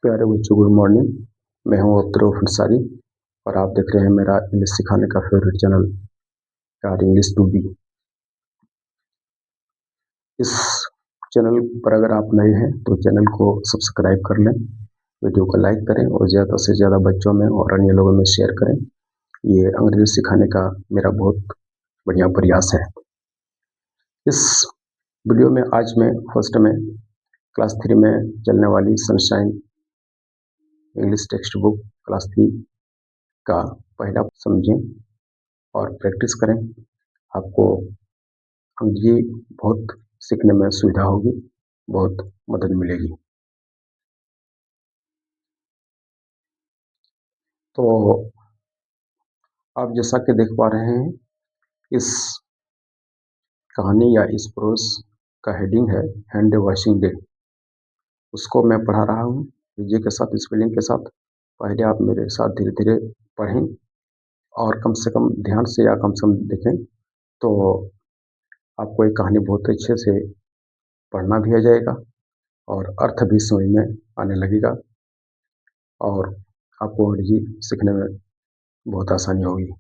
प्यारे बच्चों, good morning. मैं हूं अब्दुल अंसारी और आप देख रहे हैं मेरा इंग्लिश सिखाने का फेवरेट चैनल यार इंग्लिश 2B। इस चैनल पर अगर आप नए हैं तो चैनल को सब्सक्राइब कर लें, वीडियो को लाइक करें और ज़्यादा से ज़्यादा बच्चों में और अन्य लोगों में शेयर करें। ये अंग्रेजी सिखाने का मेरा बहुत बढ़िया प्रयास है। इस वीडियो में आज मैं फर्स्ट में क्लास 3 में चलने वाली sunshine English text book class 3 का पहला समझें और प्रैक्टिस करें। आपको अंग्रेजी बहुत सीखने में सुविधा होगी, बहुत मदद मिलेगी। तो आप जैसा कि देख पा रहे हैं, इस कहानी या इस प्रोस का हेडिंग है हैंड वॉशिंग डे। उसको मैं पढ़ा रहा हूँ विजय के साथ, स्पेलिंग के साथ। पहले आप मेरे साथ धीरे धीरे पढ़ें और कम से कम ध्यान से या कम से कम देखें, तो आपको एक कहानी बहुत अच्छे से पढ़ना भी आ जाएगा और अर्थ भी समझ में आने लगेगा और आपको अंग्रेजी सीखने में बहुत आसानी होगी।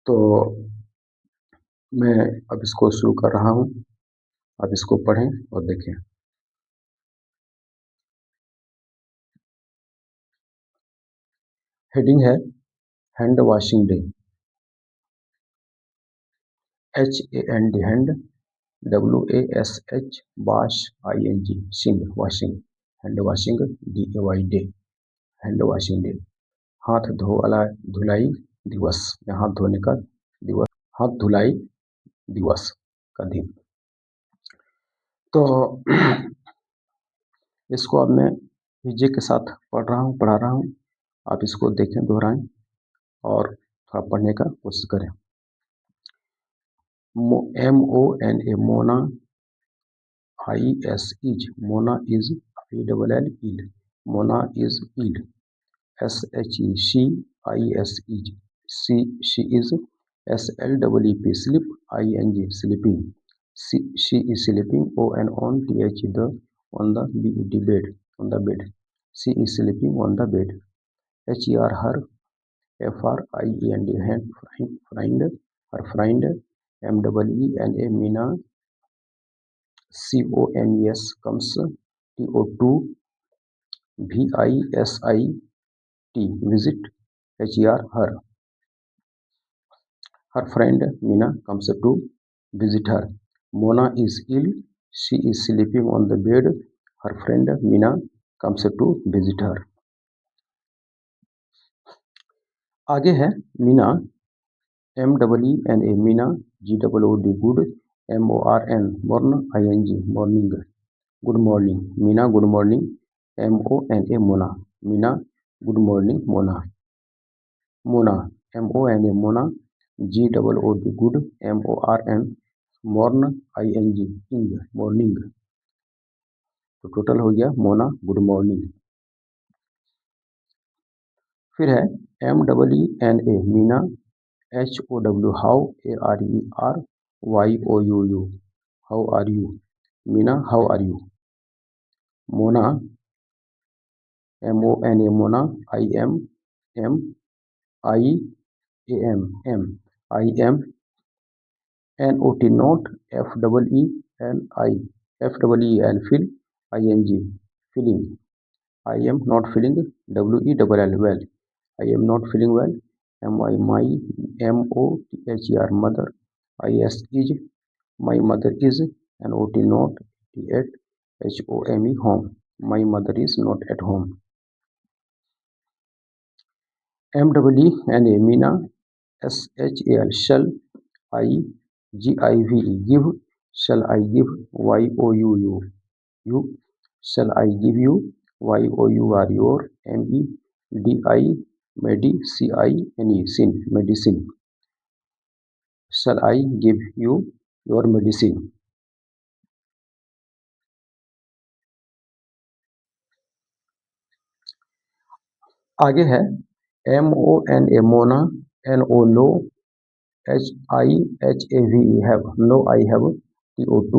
तो मैं अब इसको शुरू कर रहा हूँ, आप इसको पढ़ें और देखें। हेडिंग है hand washing day. HAND hand, WASH wash, ING शिंग washing, hand washing DAY day, hand washing day. हाथ धुलाई दिवस, या हाथ धोने का दिवस, हाथ धुलाई दिवस का दिन। तो इसको अब मैं विजय के साथ पढ़ा रहा हूँ। आप इसको देखें, दोहराएं और थोड़ा पढ़ने का कोशिश करें। MONA, Mona, IS is, Mona is, ILL ill, Mona is ill, SHE she, IS is, she is, SLEP sleep, ING sleeping, she is sleeping, ON TH the, on the bed, on the bed, she is sleeping on the bed, HER her, FRIEND hand, friend, her friend, MENA Mina, COMES comes, TO2 VISIT visit, HER her, her friend Mina comes to visit her. Mona is ill, she is sleeping on the bed, her friend Mina comes to visit her. आगे है Meena, MENA Meena, GOOD good, MORN morn, ING morning, good morning Meena, good morning, MONA Mona, Meena good morning Mona, Mona MONA Mona, GOOD good, MORN morn, ING ing morning. तो total हो गया Mona good morning. फिर है MENA Meena, HOW how, ARER, YOU how are you, Meena how are you. Mona MONA Mona, IM NOT not, FEEL ING feeling, I am not feeling, WELL well, I am not feeling well, MOTHER mother, IS is, my mother is, NOT not, at HOME home, my mother is not at home. MENA Mina, SHAL shall, GIVE give, shall I give, YOU shall I give you, YOUR your, MEDICINE sin medicine, shall I give you your medicine. आगे है MONA Mona, NO no, HIHAVE have, no I have, TO2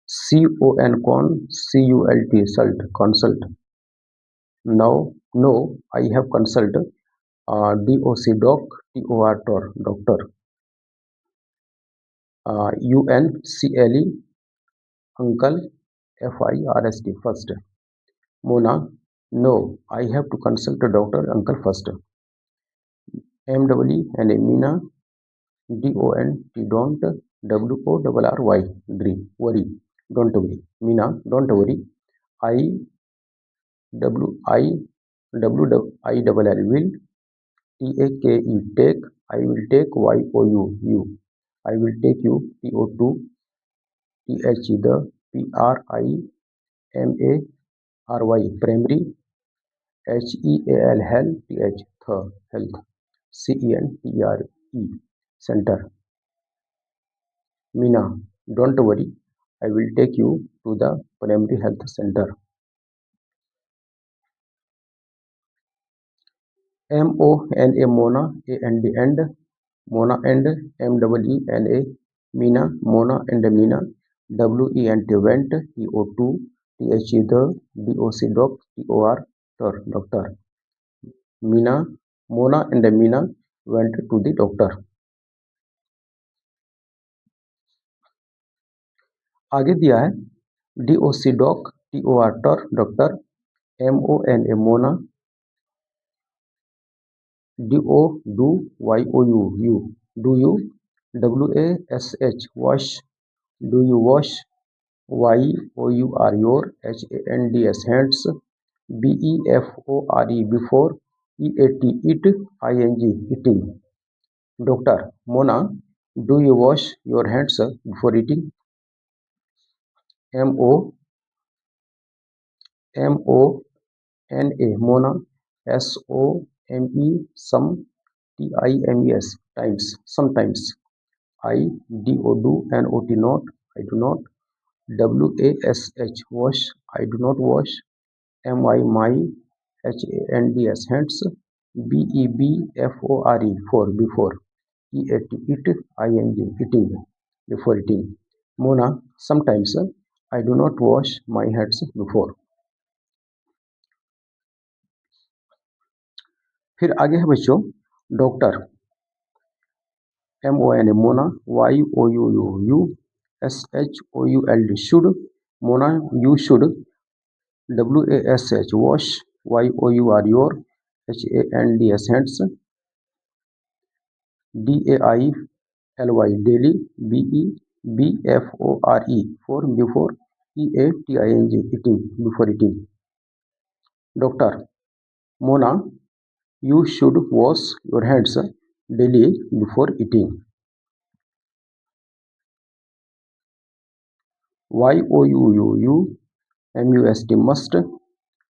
CON CON, CULT consult, No, I have consulted DOC doc, TOR doctor, UNCLE uncle, FIRST first. Mona, no, I have to consult a doctor uncle first. MWE and Mina, DONT, don't, WORRY, worry, don't worry. Mina, don't worry. I WILL, take, I will take, YOU, I will take you, TO2, the, PRIMARY, primary, HEAL, health, CENTRE, center. Mina, don't worry, I will take you to the primary health center. MONA, Mona, and Mona, and MENA, Mina, Mona and Mina, WENT, went, TO2, the, DOC doc, TOR doctor. Mina, Mona and Mina went to the doctor. आगे दिया है DOC doc, TOR doctor, MONA, Mona, DO, do, YOU, do you, WASH, wash, do you wash, YOUR, your, HANDS, hands, BEFORE, before, EAT, eat, ING, eating. Doctor, Mona, do you wash your hands before eating? MONA, Mona, SOME, some, TIMES, times, sometimes. IDO, do, NOT, not, I do not. WASH, wash, I do not wash. MI, my, HANDS, hands. BEBFORE, for, before. EAT, eat, ING, eating, before eating. Mona, sometimes I do not wash my hands before. फिर आगे है बच्चों doctor, MONA, Mona, YOUU, SHOULD, should, Mona, you should, WASH, wash, YOUR, your, HANDS, hands, DAILY, daily, BEBFORE, for, before, EATING, eating, before eating. Doctor, Mona, you should wash your hands daily before eating. YOUU, MUST, must,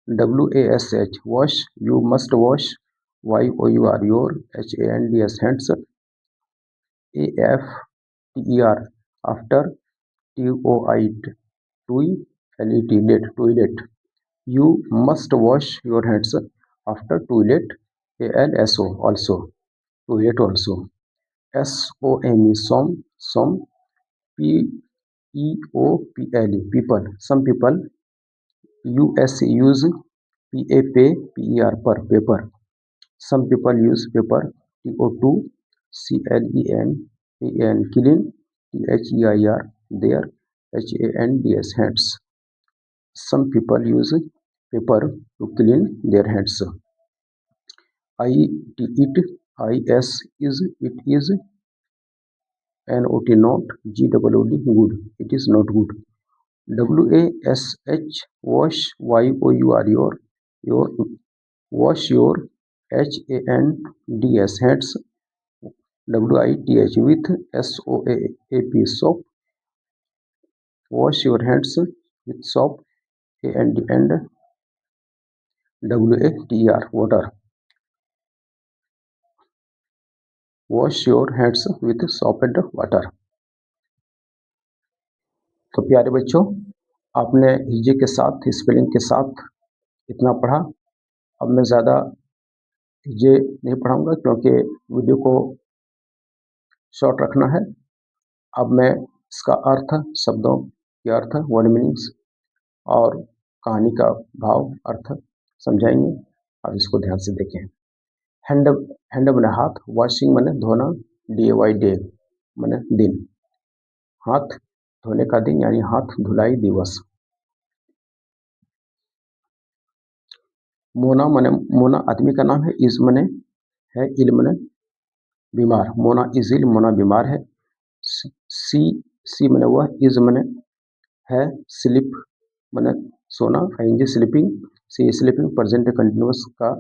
WASH, wash, you must wash, YOUR, your, HANDS, hands, AFTER, after, TOILET, toilet. You must wash your hands after toilet, ALSO, also, toilet also. SOME, some, PEOPLE, people, some people. US, use, PAPER, paper, some people use paper. TO2, CLEAN, clean, THEIR, their, HANDS, hands, some people use paper to clean their hands. IT, it, IS, is, it is, NOT, not, GOOD, good, it is not good. WASH, wash, YOUR, your, wash your, HANDS, hands, WITH, SOAP, soap, wash your hands with soap, and WATER, water, wash your hands with soap and water. तो प्यारे बच्चों, आपने हिजे के साथ, spelling के साथ इतना पढ़ा। अब मैं ज़्यादा हिजे नहीं पढ़ाऊंगा क्योंकि वीडियो को शॉर्ट रखना है। अब मैं इसका अर्थ, शब्दों के अर्थ, वर्ड मीनिंग्स और कहानी का भाव, अर्थ समझाएंगे, अब इसको ध्यान से देखें। हैंड हैंड मैंने हाथ, वॉशिंग मैंने धोना, DAY डे मैंने दिन, हाथ धोने का दिन यानी हाथ धुलाई दिवस। मोना मैंने, मोना आदमी का नाम है, इज मैंने है, इल मैंने बीमार, मोना इज इल, मोना बीमार है। सी सी मैंने वह, इज मैंने है, स्लिप मैंने सोना, ING स्लीपिंग, सी स्लीपिंग प्रेजेंट कंटिन्यूस का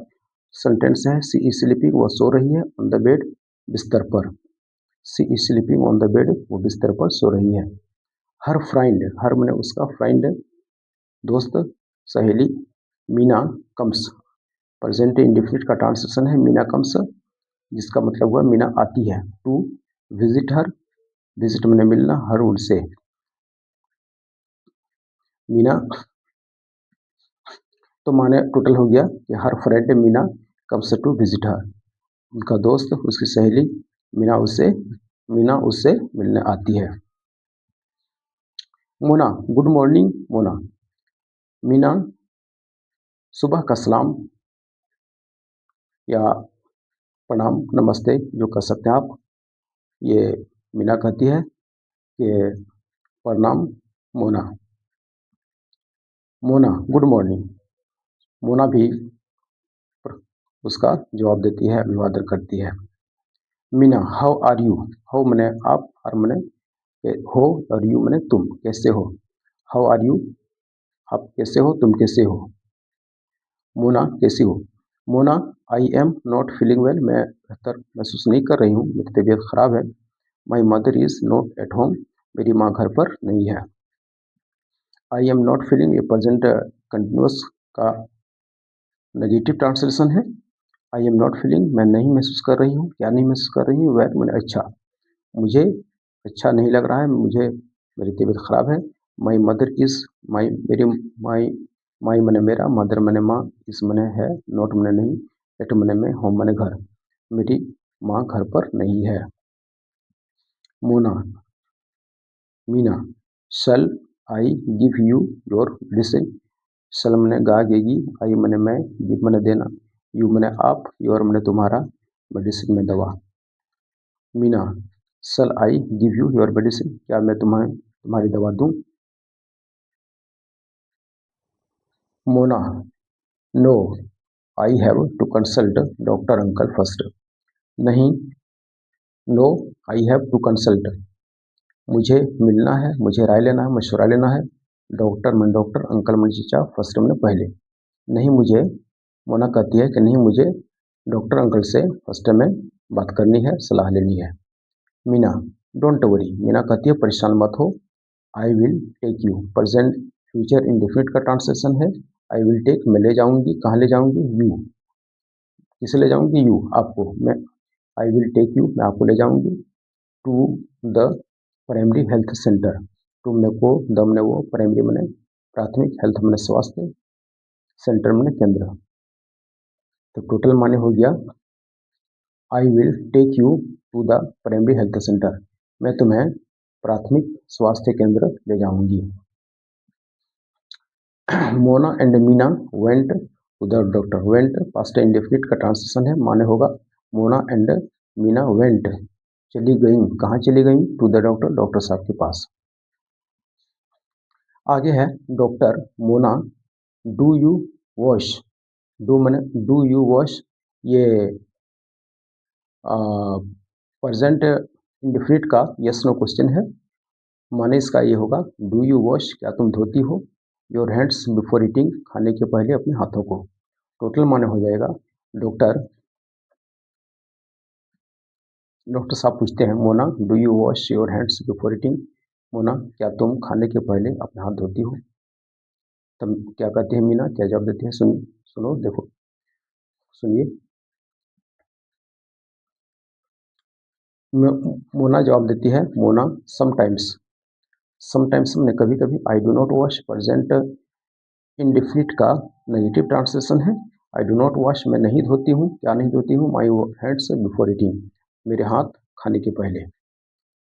सेंटेंस है। सी इज स्लीपिंग, वह सो रही है, ऑन द बेड बिस्तर पर, she is sleeping on the bed, वो बिस्तर पर सो रही है। हर फ्रेंड, हर मैंने उसका, फ्रेंड दोस्त सहेली, मीना कम्स, प्रेजेंट इंडेफिनिट का ट्रांसलेशन है मीना कम्स, जिसका मतलब हुआ मीना आती है। टू विजिट हर, विजिट मैंने मिलना, हर उनसे, मीना, तो माने टोटल हो गया कि her friend Meena comes to visit her, उनका दोस्त, उसकी सहेली मीना उससे मिलने आती है। मोना, गुड मॉर्निंग मोना, मीना सुबह का सलाम या प्रणाम नमस्ते जो कर सकते हैं आप, ये मीना कहती है कि प्रणाम मोना। मोना गुड मॉर्निंग, मोना भी उसका जवाब देती है, अभिवादन करती है। Meena how are you, how मैंने आप, और मैंने हो, और यू मैंने तुम, कैसे हो। हाउ आर यू, आप कैसे हो, तुम कैसे हो। मोना कैसी हो। Mona I am not feeling well, मैं बेहतर महसूस नहीं कर रही हूँ, मेरी तबीयत खराब है। My mother is not at home, मेरी माँ घर पर नहीं है। आई एम नॉट फीलिंग ये प्रेजेंट कंटिन्यूस का नेगेटिव ट्रांसलेशन है। आई एम नॉट फीलिंग, मैं नहीं महसूस कर रही हूँ, क्या नहीं महसूस कर रही हूँ, वेल मैंने अच्छा, मुझे अच्छा नहीं लग रहा है, मुझे मेरी तबीयत खराब है। माई मदर इज, माई मेरी, माई माई मैंने मेरा, मदर मैंने माँ, इस मैंने है, नॉट मैंने नहीं, एट मैंने में, होम मैंने घर, मेरी माँ घर पर नहीं है। Mona, Meena shall I give you your medicine, shall मैंने गा गेगी, आई मैंने मैं, गिव मैंने देना, यू मैंने आप, योर मैंने तुम्हारा, मेडिसिन में दवा। Meena shall I give you your medicine, क्या मैं तुम्हारी दवा दूं। Mona no I have to consult doctor uncle first, नहीं, no I have to consult, मुझे मिलना है, मुझे राय लेना है, मशवरा लेना है, डॉक्टर में डॉक्टर, अंकल में चीचा, फर्स्ट में पहले, नहीं मुझे, मोना कहती है कि नहीं मुझे डॉक्टर अंकल से फर्स्ट में बात करनी है, सलाह लेनी है। मीना डोंट वरी, मीना कहती है परेशान मत हो, I will take you, present future indefinite का ट्रांसलेशन है, आई विल टेक मैं ले जाऊंगी, कहाँ ले जाऊंगी, यू, किसे ले जाऊंगी, यू आपको, मैं, आई विल टेक यू मैं आपको ले जाऊंगी, to the primary health centre, to में को, द में वो, प्राइमरी मैंने प्राथमिक, हेल्थ मैंने स्वास्थ्य, सेंटर मैंने केंद्र, तो टोटल माने हो गया I will take you to the primary health centre, मैं तुम्हें प्राथमिक स्वास्थ्य केंद्र ले जाऊंगी। Mona and Meena went to the doctor, went past indefinite का ट्रांसलेशन है, माने होगा मोना एंड मीना वेंट, चली गई, कहाँ चली गई, टू द डॉक्टर, डॉक्टर साहब के पास। आगे है doctor Mona do you wash, do मैंने डू यू वॉश, ये प्रेजेंट इंडेफिनिट का यस नो क्वेश्चन है, माने इसका ये होगा डू यू वॉश, क्या तुम धोती हो, योर हैंड्स बिफोर ईटिंग, खाने के पहले अपने हाथों को, टोटल माने हो जाएगा डॉक्टर, डॉक्टर साहब पूछते हैं Mona do you wash your hands before eating, Mona क्या तुम खाने के पहले अपने हाथ धोती हो, तब क्या कहती है मीना, क्या जवाब देती है, सुनो देखो, सुनिए। मोना जवाब देती है, मोना समटाइम्स, समटाइम्स मैंने कभी कभी, I do not wash present indefinite का नेगेटिव ट्रांसलेशन है, आई डू नॉट वॉश मैं नहीं धोती हूँ, क्या नहीं धोती हूँ, माई हैंड्स बिफोर ईटिंग, मेरे हाथ खाने के पहले।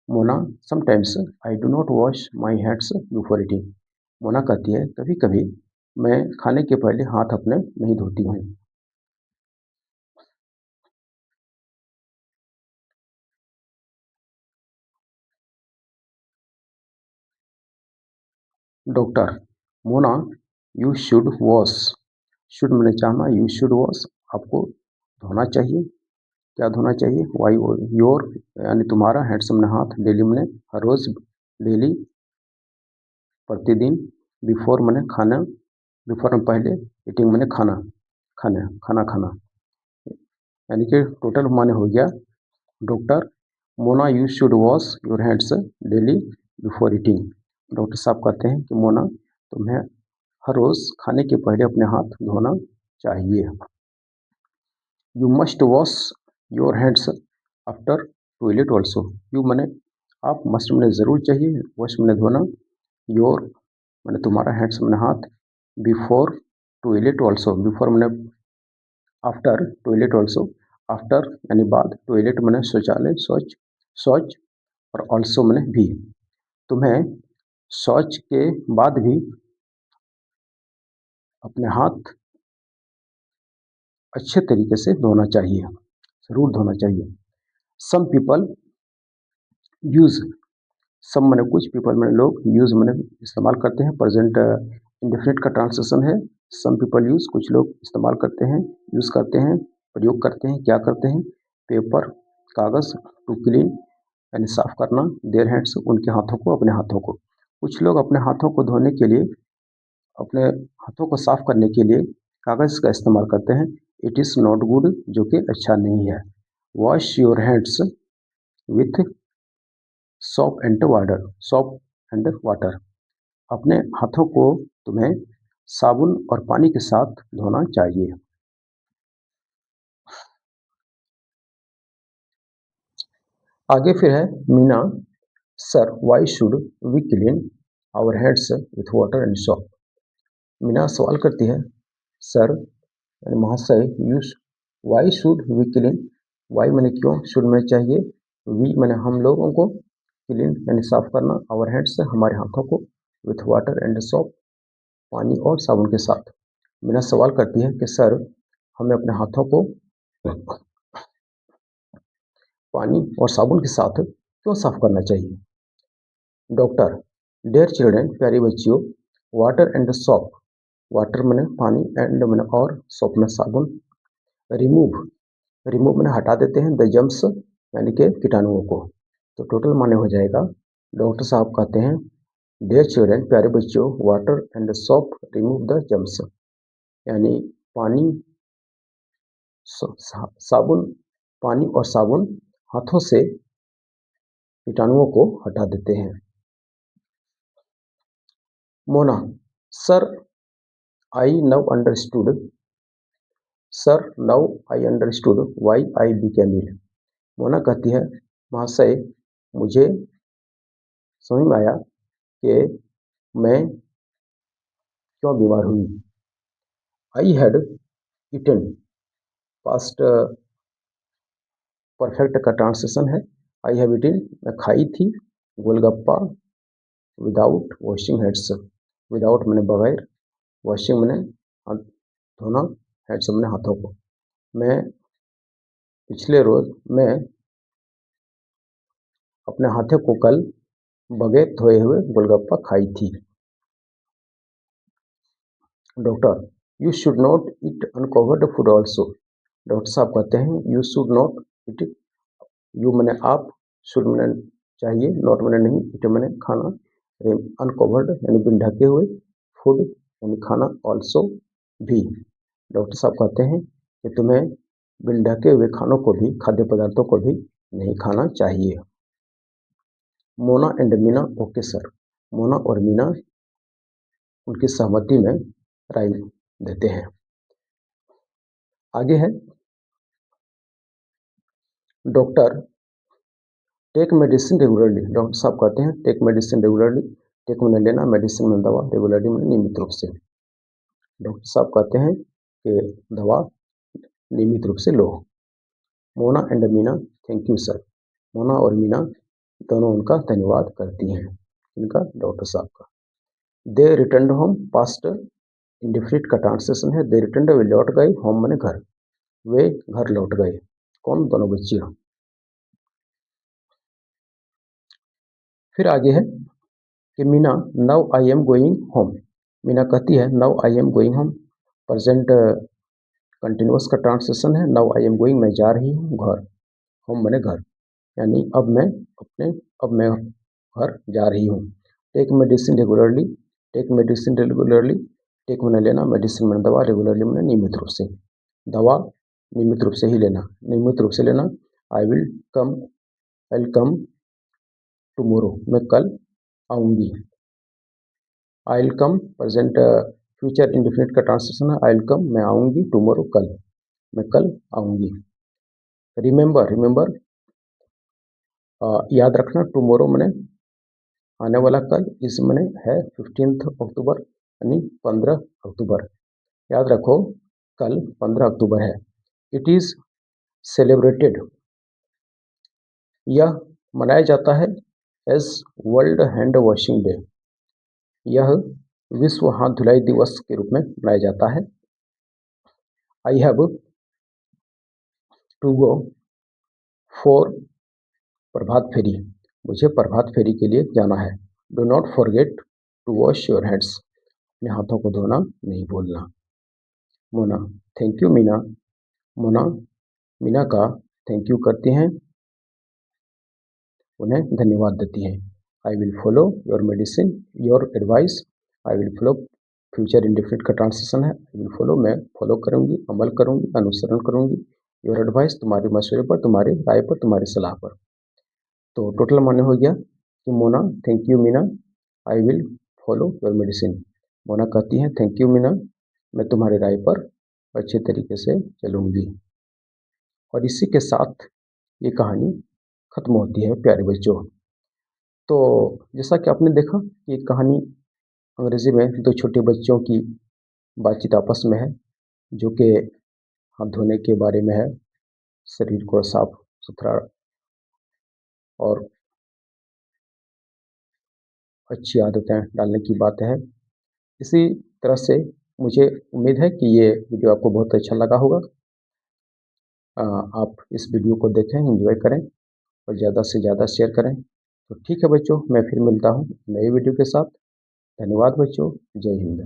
Mona sometimes I do not wash my hands before eating, Mona कहती है कभी कभी मैं खाने के पहले हाथ अपने नहीं धोती हूँ। Doctor, Mona, you should wash. Should मैंने चाहना, यू शुड वॉश, आपको धोना चाहिए। क्या धोना चाहिए? वाई योर यानी तुम्हारा, हैंड्स मैंने हाथ, डेली मैंने हर रोज, डेली प्रतिदिन, बिफोर मैंने खाना, बिफोर में पहले, ईटिंग मैंने खाना, खाना खाना, यानी कि टोटल माने हो गया। Doctor, Mona you should wash your hands daily before eating. Doctor साहब कहते हैं कि मोना, तुम्हें हर रोज खाने के पहले अपने हाथ धोना चाहिए। You must wash your hands after toilet also. You मैंने आप, मस्ट मैंने ज़रूर चाहिए, वॉश मैंने धोना, योर मैंने तुम्हारा, हैंड्स मैंने हाथ, बिफोर टॉयलेट ऑल्सो, बिफोर मैंने आफ्टर, टॉयलेट ऑल्सो, आफ्टर यानी बाद, टॉयलेट मैंने शौचालय, शौच, और ऑल्सो मैंने भी। तुम्हें शौच के बाद भी अपने हाथ अच्छे तरीके से धोना चाहिए, ज़रूर धोना चाहिए। सम पीपल यूज़, सब मैंने कुछ, पीपल मैंने लोग, यूज़ मैंने इस्तेमाल करते हैं, प्रेजेंट इंडेफिनिट का ट्रांसलेशन है। सम पीपल यूज़, कुछ लोग इस्तेमाल करते हैं, यूज़ करते हैं, प्रयोग करते हैं, क्या करते हैं? पेपर, कागज़, टू क्लीन यानी साफ करना, देयर हैंड्स, उनके हाथों को, अपने हाथों को। कुछ लोग अपने हाथों को धोने के लिए, अपने हाथों को साफ करने के लिए कागज़ का इस्तेमाल करते हैं। इट इज़ नॉट गुड, जो कि अच्छा नहीं है। Wash your hands with shop and water. अपने हाथों को तुम्हें साबुन और पानी के साथ धोना चाहिए। आगे फिर है Meena, sir why should we clean our heads with water and soap. Meena सवाल करती है, सर यानी महाशय, you why should we clean, why मैंने क्यों, शुड में चाहिए, वी मैंने हम लोगों को, क्लीन यानी साफ करना, आवर हेड्स हमारे हाथों को, विथ वाटर एंड सॉप पानी और साबुन के साथ। मीना सवाल करती है कि सर, हमें अपने हाथों को पानी और साबुन के साथ क्यों साफ करना चाहिए? डॉक्टर, डियर चिल्ड्रन, प्यारे बच्चियों, वाटर एंड सॉप, वाटर मैंने पानी, एंड मैंने और, सॉप में साबुन, रिमूव, रिमूव मैंने हटा देते हैं, द जम्स यानी कि कीटाणुओं को। तो टोटल माने हो जाएगा, डॉक्टर साहब कहते हैं, डियर चिल्ड्रन, प्यारे बच्चों, water and shop remove the germs, यानी पानी, साबुन, पानी और साबुन हाथों से कीटाणुओं को हटा देते हैं। मोना, सर आई नव understood, sir now I understood why I became ill. Mona कहती है, महाशय, मुझे समझ में आया कि मैं क्यों बीमार हुई। I had eaten, past perfect का ट्रांसलेशन है, आई हैव इटन, मैं खाई थी, golgappa, without washing heads, without मैंने बगैर, वॉशिंग मैंने हाथ धोना, हेड्स मैंने हाथों को। मैं पिछले रोज मैं अपने हाथों को कल बगैर धोए हुए गोलगप्पा खाई थी। Doctor, you should not eat uncovered food also. Doctor साहब कहते हैं, you should not eat, you मैंने आप, शुड मैंने चाहिए, नॉट मैंने नहीं, ईट मैंने खाना, अनकवर्ड यानी बिन ढके हुए, फूड यानी खाना, ऑल्सो भी। डॉक्टर साहब कहते हैं कि तुम्हें बिन ढके हुए खानों को भी, खाद्य पदार्थों को भी नहीं खाना चाहिए। Mona and Meena, okay sir. Mona और मीना उनकी सहमति में राय देते हैं। आगे है doctor, take medicine regularly. Doctor साहब कहते हैं, टेक मेडिसिन रेगुलरली, टेक मैंने लेना, मेडिसिन में दवा, रेगुलरली मैंने नियमित रूप से। डॉक्टर साहब कहते हैं कि दवा नियमित रूप से लो। Mona and Meena, thank you sir. Mona और मीना दोनों उनका धन्यवाद करती हैं, इनका, डॉक्टर साहब का। दे रिटर्न होम पास्ट इंडेफिनिट का ट्रांसलेशन है दे रिटर्न, वे लौट गए, होम माने घर, वे घर लौट गए। कौन? दोनों बच्चियां। फिर आगे है कि Meena now I am going home. Meena कहती है now I am going home. Present continuous का ट्रांसलेशन है नाउ आई एम गोइंग, मैं जा रही हूँ घर, होम माने घर, यानी अब मैं घर जा रही हूँ। Take medicine regularly, take medicine regularly, take मैंने लेना, मेडिसिन मैंने दवा, रेगुलरली मैंने नियमित रूप से, दवा नियमित रूप से ही लेना, नियमित रूप से लेना। I will come, I will come tomorrow, मैं कल आऊँगी। I will come present future indefinite का ट्रांसलेशन है आई विल कम, मैं आऊँगी, टुमोरो कल, मैं कल आऊँगी। रिमेंबर, रिमेंबर याद रखना, टुमोरो मैंने आने वाला कल, इस महीने है 15 अक्टूबर यानी 15 अक्टूबर। याद रखो कल 15 अक्टूबर है। इट इज़ सेलिब्रेटेड, यह मनाया जाता है as world hand washing day, यह विश्व हाथ धुलाई दिवस के रूप में मनाया जाता है। I have to go for prabhat pheri, मुझे प्रभात फेरी के लिए जाना है। Do not forget to wash your hands, अपने हाथों को धोना नहीं भूलना। Mona, thank you Meena. मोना मीना का थैंक यू करती हैं, उन्हें धन्यवाद देती हैं। I will follow your medicine, your advice, I will follow future indefinite का ट्रांसलेशन है आई विल फॉलो, मैं फॉलो करूँगी, अमल करूँगी, अनुसरण करूँगी। योर एडवाइस, तुम्हारे मशवरे पर, तुम्हारी राय पर, तुम्हारी सलाह पर। तो टोटल माने हो गया कि Mona thank you Meena, I will follow your medicine. Mona कहती हैं थैंक यू मीना, मैं तुम्हारी राय पर अच्छे तरीके से चलूँगी। और इसी के साथ ये कहानी खत्म होती है प्यारे बच्चों। तो जैसा कि आपने देखा ये कहानी अंग्रेजी में दो छोटे बच्चों की बातचीत आपस में है, जो कि हाथ धोने के बारे में है, शरीर को साफ सुथरा और अच्छी आदतें डालने की बात है। इसी तरह से मुझे उम्मीद है कि ये वीडियो आपको बहुत अच्छा लगा होगा। आप इस वीडियो को देखें, एंजॉय करें और ज़्यादा से ज़्यादा शेयर करें। तो ठीक है बच्चों, मैं फिर मिलता हूँ नई वीडियो के साथ। धन्यवाद बच्चों, जय हिंद।